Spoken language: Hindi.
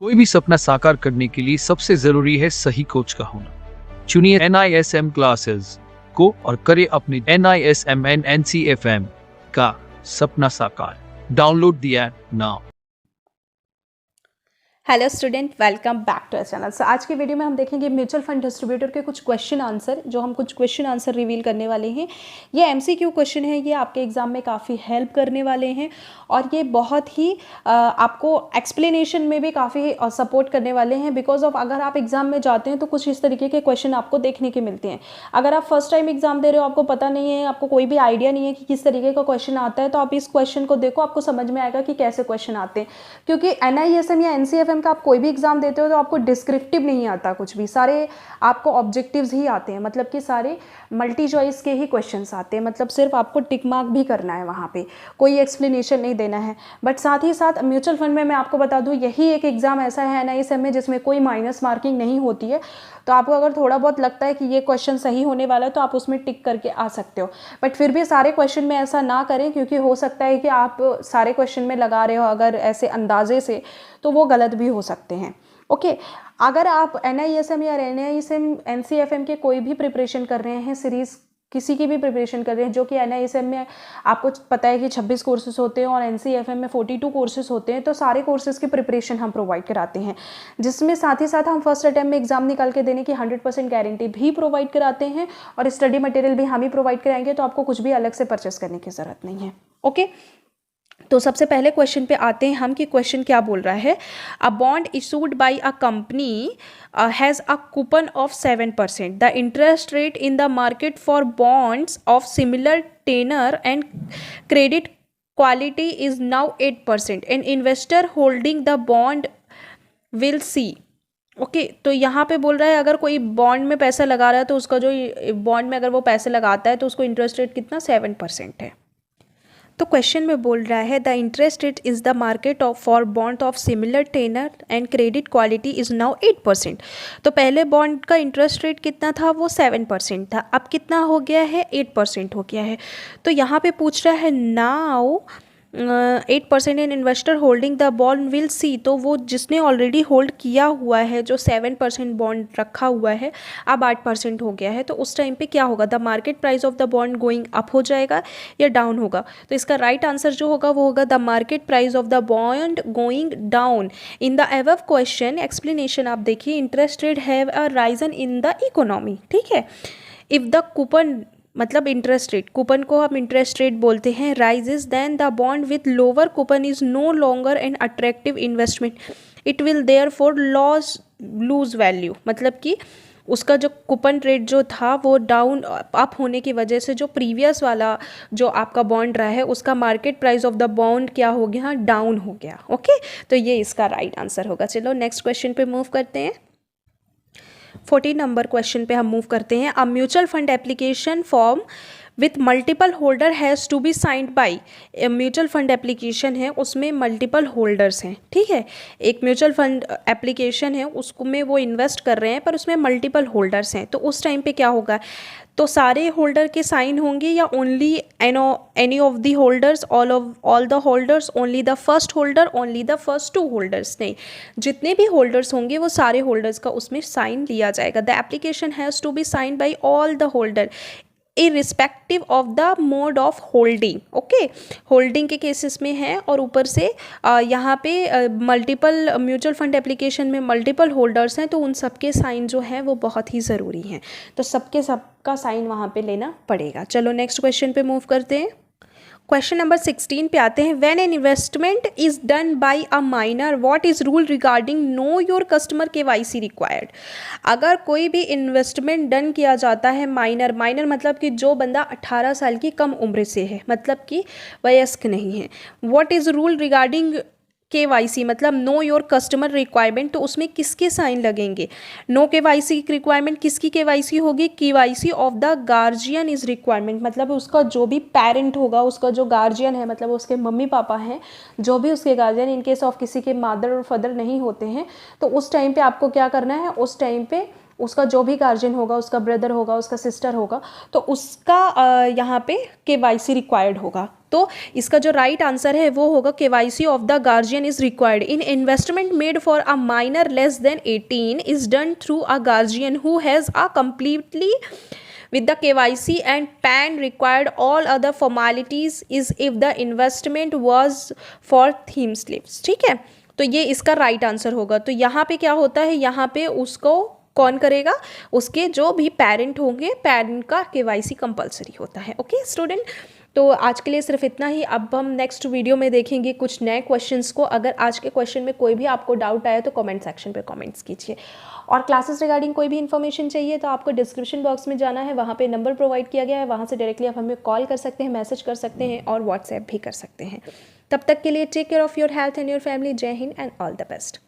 कोई भी सपना साकार करने के लिए सबसे जरूरी है सही कोच का होना। चुनिए NISM क्लासेस को और करें अपने NISM NCFM का सपना साकार। Download the app now. Hello student, welcome back to our channel. So आज की वीडियो में हम देखेंगे म्यूचुअल फंड डिस्ट्रीब्यूटर के कुछ क्वेश्चन आंसर, जो हम कुछ क्वेश्चन आंसर रिवील करने वाले हैं। ये MCQ क्वेश्चन है, ये आपके एग्जाम में काफ़ी हेल्प करने वाले हैं और ये बहुत ही आपको एक्सप्लेनेशन में भी काफ़ी सपोर्ट करने वाले हैं। बिकॉज ऑफ अगर आप एग्जाम में जाते हैं तो कुछ इस तरीके के क्वेश्चन आपको देखने के मिलते हैं। अगर आप फर्स्ट टाइम एग्जाम दे रहे हो, आपको पता नहीं है, आपको कोई भी आइडिया नहीं है कि किस तरीके का क्वेश्चन आता है, तो आप इस क्वेश्चन को देखो, आपको समझ में आएगा कि कैसे क्वेश्चन आते हैं। क्योंकि NISM या NCFM का आप कोई भी एग्जाम देते हो तो आपको डिस्क्रिप्टिव नहीं आता कुछ भी, सारे आपको ऑब्जेक्टिव्स ही आते हैं। मतलब कि सारे मल्टी चॉइस के ही क्वेश्चंस आते हैं, मतलब सिर्फ आपको टिक मार्क भी करना है, वहाँ पे कोई एक्सप्लेनेशन नहीं देना है। बट साथ ही साथ म्यूचुअल फंड में मैं आपको बता दूँ, यही एक एग्जाम ऐसा है NISM में जिसमें कोई माइनस मार्किंग नहीं होती है। तो आपको अगर थोड़ा बहुत लगता है कि ये क्वेश्चन सही होने वाला है तो आप उसमें टिक करके आ सकते हो। बट फिर भी सारे क्वेश्चन में ऐसा ना करें, क्योंकि हो सकता है कि आप सारे क्वेश्चन में लगा रहे हो अगर ऐसे अंदाजे से, तो वो गलत भी हो सकते हैं। ओके, अगर आप NISM या NISM NCFM के कोई भी प्रिपरेशन कर रहे हैं, सीरीज़ किसी की भी प्रिपरेशन कर रहे हैं, जो कि NISM में आपको पता है कि 26 कोर्सेज होते हैं और NCFM में 42 कोर्सेज होते हैं, तो सारे कोर्सेज की प्रिपरेशन हम प्रोवाइड कराते हैं, जिसमें साथ ही साथ हम फर्स्ट अटैम्प्ट में एग्जाम निकाल के देने की 100% गारंटी भी प्रोवाइड कराते हैं और स्टडी मटेरियल भी हम ही प्रोवाइड कराएंगे। तो आपको कुछ भी अलग से परचेस करने की ज़रूरत नहीं है। ओके, तो सबसे पहले क्वेश्चन पे आते हैं हम कि क्वेश्चन क्या बोल रहा है। A bond issued by a company has a coupon of 7%. The interest rate in the market for bonds of similar tenor and credit quality is now 8%. An investor holding the bond will see. Okay, तो यहाँ पे बोल रहा है अगर कोई बॉन्ड में पैसा लगा रहा है तो उसका जो बॉन्ड में अगर वो पैसे लगाता है तो उसको इंटरेस्ट रेट कितना 7% है। तो क्वेश्चन में बोल रहा है the interest rate is the market of for bond of similar tenor and credit quality is now 8%. तो पहले बॉन्ड का इंटरेस्ट रेट कितना था, वो 7% था, अब कितना हो गया है, 8% हो गया है। तो यहाँ पे पूछ रहा है now 8% an investor holding the bond will सी। तो वो जिसने ऑलरेडी होल्ड किया हुआ है, जो 7% बॉन्ड रखा हुआ है, अब 8% हो गया है, तो उस टाइम पे क्या होगा, the market price of the bond going up हो जाएगा या डाउन होगा। तो इसका राइट आंसर जो होगा वो होगा the market price of the bond going down. In the above question explanation आप देखिए, interest rate have a risen in the economy. ठीक है, इफ द कूपन मतलब इंटरेस्ट रेट, कूपन को हम इंटरेस्ट रेट बोलते हैं, rises then the bond with lower coupon is no longer an attractive investment, it will therefore lose value. मतलब कि उसका जो कूपन रेट जो था वो डाउन अप होने की वजह से जो प्रीवियस वाला जो आपका बॉन्ड रहा है उसका market price of the bond क्या हो गया, डाउन हो गया। ओके, तो ये इसका राइट आंसर होगा। चलो नेक्स्ट क्वेश्चन पे मूव करते हैं। 14 नंबर क्वेश्चन पे हम मूव करते हैं। A mutual fund application form with multiple holder has to be signed by. Mutual fund application है, उसमें मल्टीपल होल्डर्स हैं। ठीक है, एक म्यूचुअल फंड एप्लीकेशन है, उसको में वो इन्वेस्ट कर रहे हैं पर उसमें मल्टीपल होल्डर्स हैं, तो उस टाइम पे क्या होगा, तो सारे होल्डर के साइन होंगे या only any of the holders, all the holders, only the first holder, only the first 2 holders. नहीं, जितने भी होल्डर्स होंगे वो सारे होल्डर्स का उसमें साइन लिया जाएगा। The application has to be sign by all the holder irrespective of the mode of holding. Okay, holding के केसेस में है और ऊपर से यहाँ पे मल्टीपल म्यूचुअल फंड एप्लीकेशन में मल्टीपल होल्डर्स हैं, तो उन सबके साइन जो हैं वो बहुत ही ज़रूरी हैं, तो सबका साइन वहाँ पे लेना पड़ेगा। चलो नेक्स्ट क्वेश्चन पे मूव करते हैं। क्वेश्चन नंबर 16 पे आते हैं। When an investment is done by a minor what is rule regarding know your customer KYC required. अगर कोई भी इन्वेस्टमेंट डन किया जाता है माइनर मतलब कि जो बंदा 18 साल की कम उम्र से है, मतलब कि वयस्क नहीं है। What is rule regarding KYC मतलब नो योर कस्टमर रिक्वायरमेंट, तो उसमें किसके साइन लगेंगे। नो KYC रिक्वायरमेंट किसकी KYC होगी, KYC of the guardian is requirement, मतलब उसका जो भी पेरेंट होगा, उसका जो गार्जियन है, मतलब उसके मम्मी पापा हैं, जो भी उसके गार्जियन, इन केस ऑफ किसी के मदर और फादर नहीं होते हैं, तो उस टाइम पे आपको क्या करना है, उस टाइम पे उसका जो भी गार्जियन होगा, उसका ब्रदर होगा, उसका सिस्टर होगा, तो उसका यहाँ पे KYC रिक्वायर्ड होगा। तो इसका जो राइट आंसर है वो होगा KYC of the guardian is required in investment made for a minor less than 18 is done through a guardian who has a completely with the KYC and PAN required. All other formalities is if the investment was for theme slips। ठीक है, तो ये इसका राइट आंसर होगा। तो यहाँ पे क्या होता है, यहाँ पे उसको कौन करेगा, उसके जो भी पेरेंट होंगे, पेरेंट का KYC कंपलसरी होता है। ओके स्टूडेंट, तो आज के लिए सिर्फ इतना ही। अब हम नेक्स्ट वीडियो में देखेंगे कुछ नए क्वेश्चंस को। अगर आज के क्वेश्चन में कोई भी आपको डाउट आया तो कमेंट सेक्शन पे कमेंट्स कीजिए, और क्लासेस रिगार्डिंग कोई भी इन्फॉर्मेशन चाहिए तो आपको डिस्क्रिप्शन बॉक्स में जाना है, वहाँ पे नंबर प्रोवाइड किया गया है, वहाँ से डायरेक्टली आप हमें कॉल कर सकते हैं, मैसेज कर सकते हैं और व्हाट्सएप भी कर सकते हैं। तब तक के लिए take care of your health and your family. जय हिंद एंड ऑल द बेस्ट।